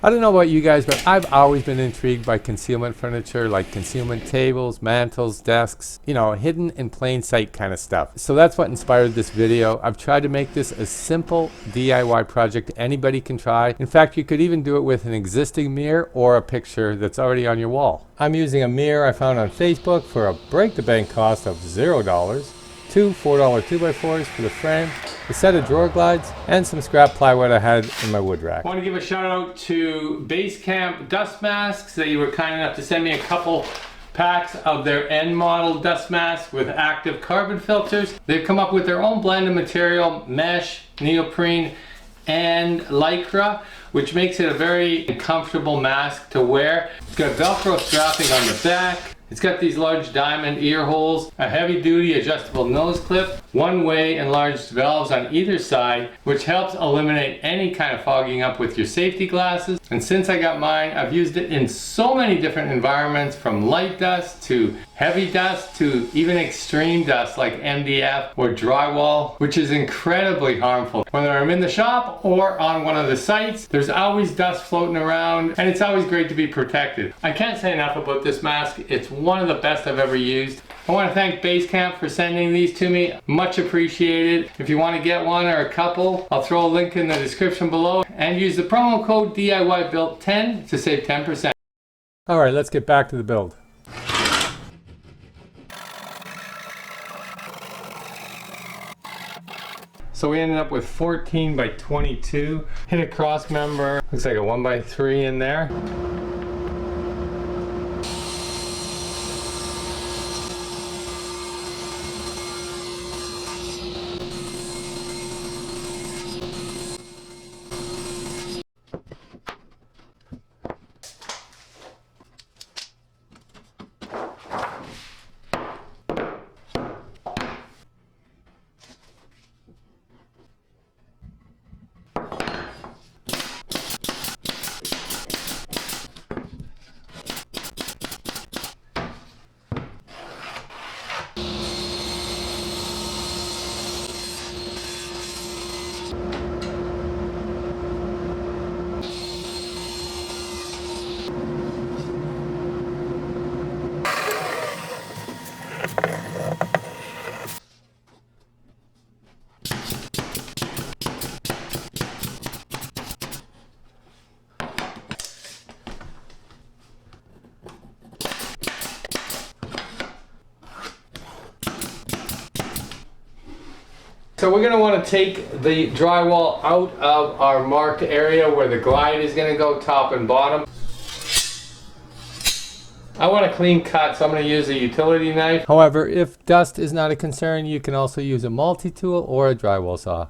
I don't know about you guys, but I've always been intrigued by concealment furniture, like concealment tables, mantles, desks, you know, hidden in plain sight kind of stuff. So that's what inspired this video. I've tried to make this a simple DIY project anybody can try. In fact, you could even do it with an existing mirror or a picture that's already on your wall. I'm using a mirror I found on Facebook for a break-the-bank cost of $0. Two $4 2x4s for the frame, a set of drawer glides, and some scrap plywood I had in my wood rack. I want to give a shout out to Basecamp dust masks that you were kind enough to send me a couple packs of their end model dust masks with active carbon filters. They've come up with their own blend of material, mesh, neoprene, and Lycra, which makes it a very comfortable mask to wear. It's got Velcro strapping on the back. It's got these large diamond ear holes, a heavy duty adjustable nose clip, one-way enlarged valves on either side, which helps eliminate any kind of fogging up with your safety glasses. And since I got mine, I've used it in so many different environments, from light dust to heavy dust to even extreme dust like MDF or drywall, which is incredibly harmful. Whether I'm in the shop or on one of the sites, there's always dust floating around, and it's always great to be protected. I can't say enough about this mask. It's one of the best I've ever used. I want to thank Basecamp for sending these to me. Much appreciated. If you want to get one or a couple, I'll throw a link in the description below, and use the promo code DIYBuilt10 to save 10%. All right, let's get back to the build. So we ended up with 14 by 22. Hit a cross member. Looks like a 1x3 in there. So we're going to want to take the drywall out of our marked area where the glide is going to go, top and bottom. I want a clean cut, so I'm going to use a utility knife. However, if dust is not a concern, you can also use a multi-tool or a drywall saw.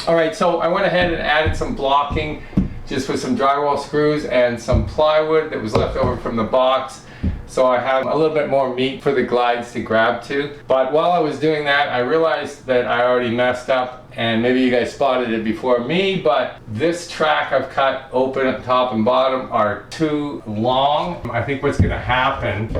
Alright, so I went ahead and added some blocking just with some drywall screws and some plywood that was left over from the box. So I have a little bit more meat for the glides to grab to. But while I was doing that, I realized that I already messed up, and maybe you guys spotted it before me, but this track I've cut open at top and bottom are too long. I think what's gonna happen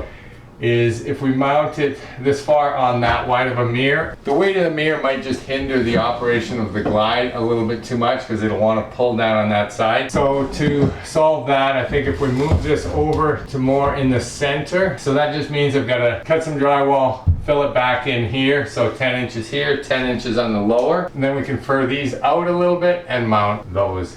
is if we mount it this far on that wide of a mirror, the weight of the mirror might just hinder the operation of the glide a little bit too much because it'll want to pull down on that side. So to solve that, I think if we move this over to more in the center, so that just means I've got to cut some drywall, fill it back in here, so 10 inches here, 10 inches on the lower, and then we can fur these out a little bit and mount those.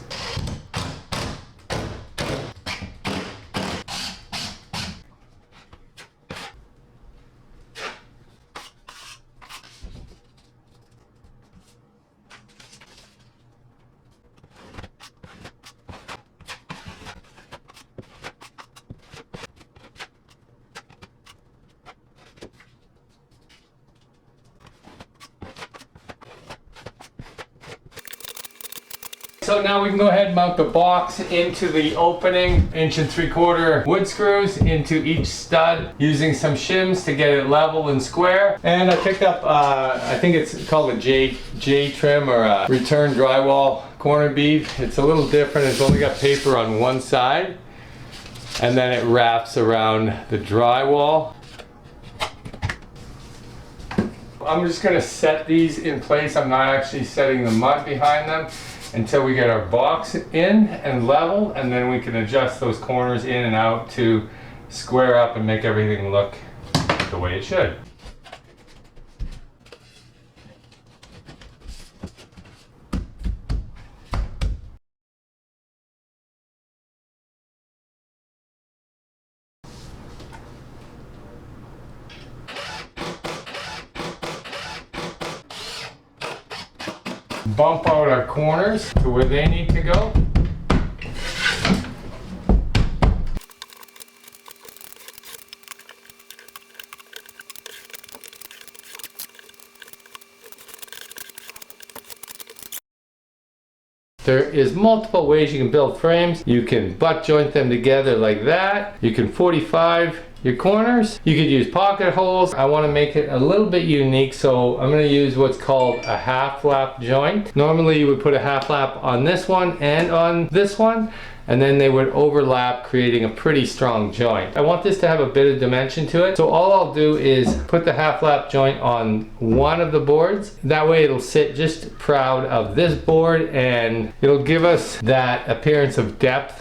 So now we can go ahead and mount the box into the opening, 1 3/4 inch wood screws into each stud, using some shims to get it level and square. And I picked up, I think it's called a J trim or a return drywall corner bead. It's a little different. It's only got paper on one side, and then it wraps around the drywall. I'm just going to set these in place. I'm not actually setting the mud behind them until we get our box in and level, and then we can adjust those corners in and out to square up and make everything look the way it should. Bump out our corners to where they need to go. There is multiple ways you can build frames. You can butt joint them together like that. You can 45 your corners. You could use pocket holes. I want to make it a little bit unique, so I'm going to use what's called a half lap joint. Normally you would put a half lap on this one and on this one, and then they would overlap, creating a pretty strong joint. I want this to have a bit of dimension to it, so all I'll do is put the half lap joint on one of the boards. That way it'll sit just proud of this board, and it'll give us that appearance of depth.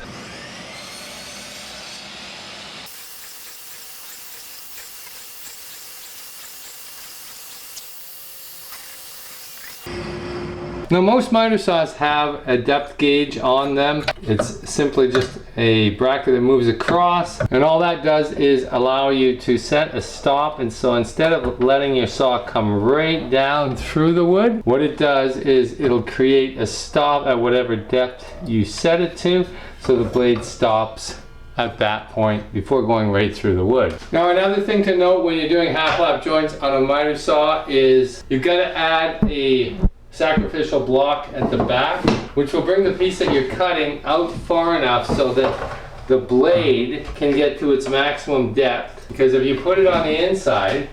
Now most miter saws have a depth gauge on them. It's simply just a bracket that moves across, and all that does is allow you to set a stop. And so instead of letting your saw come right down through the wood, what it does is it'll create a stop at whatever depth you set it to, so the blade stops at that point before going right through the wood. Now another thing to note when you're doing half lap joints on a miter saw is you've got to add a sacrificial block at the back, which will bring the piece that you're cutting out far enough so that the blade can get to its maximum depth. Because if you put it on the inside,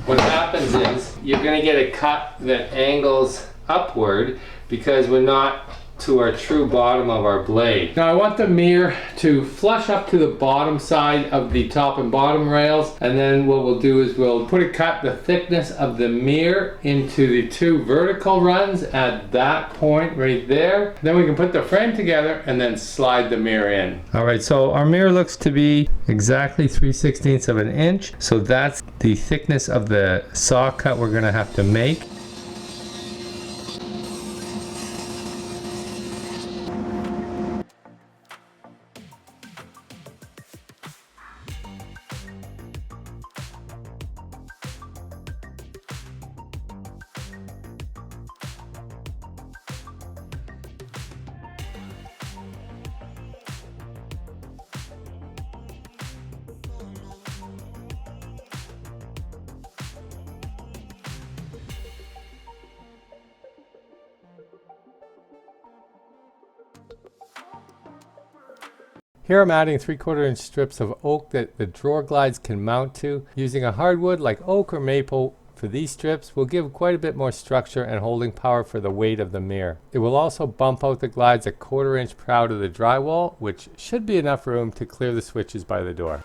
what happens is you're going to get a cut that angles upward because we're not to our true bottom of our blade. Now I want the mirror to flush up to the bottom side of the top and bottom rails, and then what we'll do is we'll cut the thickness of the mirror into the two vertical runs at that point right there. Then we can put the frame together and then slide the mirror in. Alright, so our mirror looks to be exactly 3/16 of an inch, so that's the thickness of the saw cut we're going to have to make. Here I'm adding 3/4 inch strips of oak that the drawer glides can mount to. Using a hardwood like oak or maple for these strips will give quite a bit more structure and holding power for the weight of the mirror. It will also bump out the glides 1/4 inch proud of the drywall, which should be enough room to clear the switches by the door.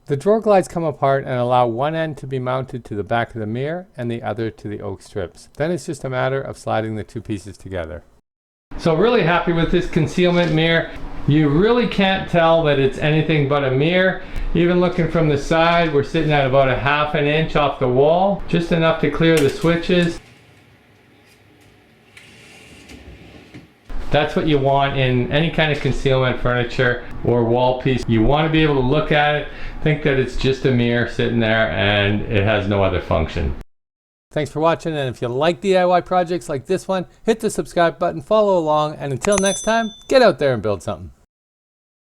The drawer glides come apart and allow one end to be mounted to the back of the mirror and the other to the oak strips. Then it's just a matter of sliding the two pieces together. So really happy with this concealment mirror. You really can't tell that it's anything but a mirror. Even looking from the side, we're sitting at about 1/2 inch off the wall, just enough to clear the switches. That's what you want in any kind of concealment furniture or wall piece. You want to be able to look at it, think that it's just a mirror sitting there and it has no other function. Thanks for watching, and if you like DIY projects like this one, hit the subscribe button, follow along, and until next time, get out there and build something.